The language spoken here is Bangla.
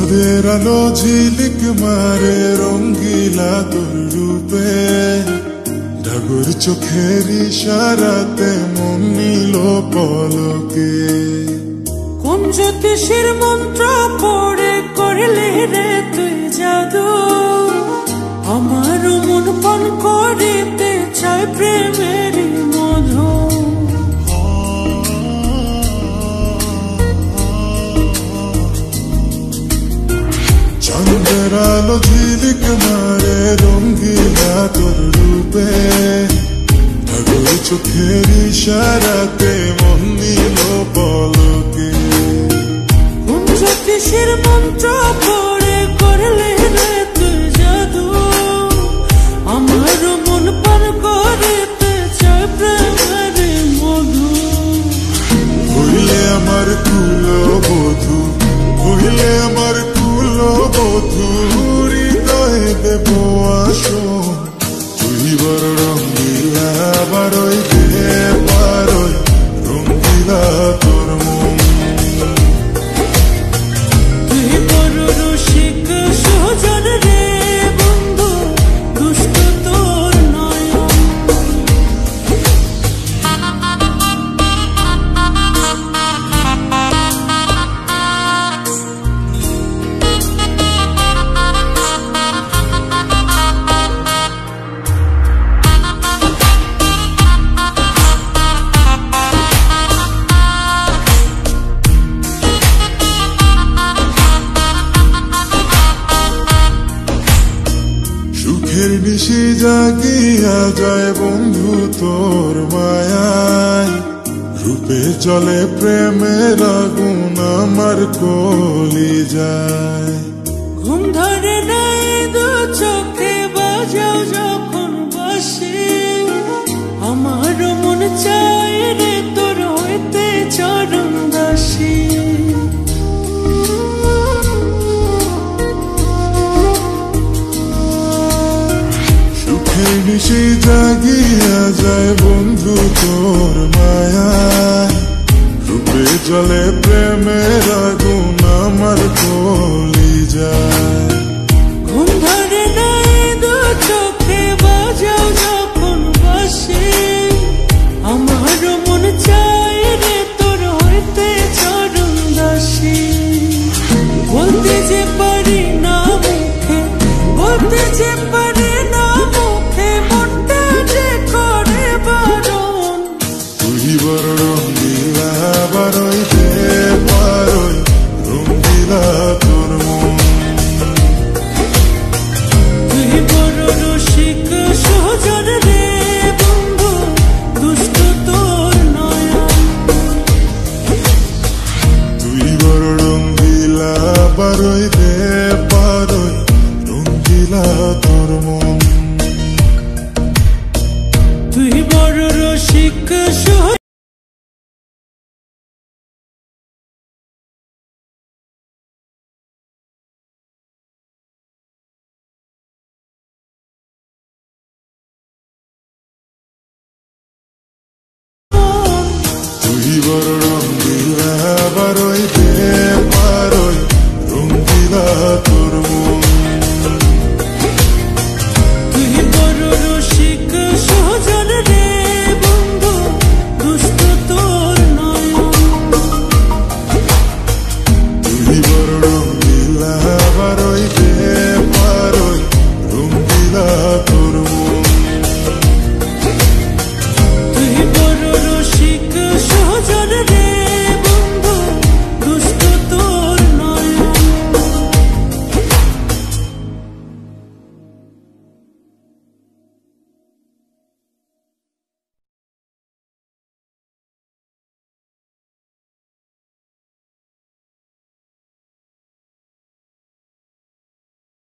রোদের আলো ঝিলিক মারে রঙ্গিলা তোর রূপে, ডাগর চোখের ইশারাতে মন নিল পলকে। কোন জ্যোতিষীর মন্ত্র পড়ে করলে রে তুই জাদু, আমার মন পান করিতে চাই প্রেমের মধু। চন্দ্রের আলো ঝিলিক মারে রঙ্গিলা তোর রূপে, ডাগর চোখের ইশারাতে মন নিল পলকে। কোন জ্যোতিষীর মন্ত্র পড়ে করলে রে তুই জাদু, আমার মন পান করিতে চাই প্রেমের মধু। হইলে আমার কুলবধূ, হইলে আমার কুলবধূ, হৃদয়ে দেব আসন। তুই বড় রঙ্গিলা বারই দে পারই, রঙ্গিলা তোর মন। তুই বড় রসিক সুজন রে বন্ধু, দুষ্ট তোর নয়ন। সুখের নিশি জাগিয়া যায় বন্ধু তোর মায়ায়, রূপে চলে প্রেমের আগুন আমার কলি যায়। ঘুম ধরে নাই দু চোখে বাজাও যখন বাসি, আমার মন চাই রে তোর হইতে চরণ দাসী। সুখের নিশি জাগিয়া যায় বন্ধু তোর মায়ায়, রূপে চলে প্রেমের আগুন আমার কলি যায়। ঘুম ধরে নাই দু চোখে বাজাও যখন বাসি, আমার মন চাই রে তোর হইতে চরণ দাসী। বলতে যে পারি না মুখে, বলতে যে পারি না মুখে, মনটা যে করে বারণ। তুই বড় রঙ্গিলা বারই দে পারই, রঙ্গিলা তোর মন। তুই বড় রসিক সুজন রে বন্ধু, দুষ্ট তোর নয়ন। তুই বড় রঙ্গিলা বারই দে পারই, রঙ্গিলা তোর মন। তুই বড় রসিক তুই বড়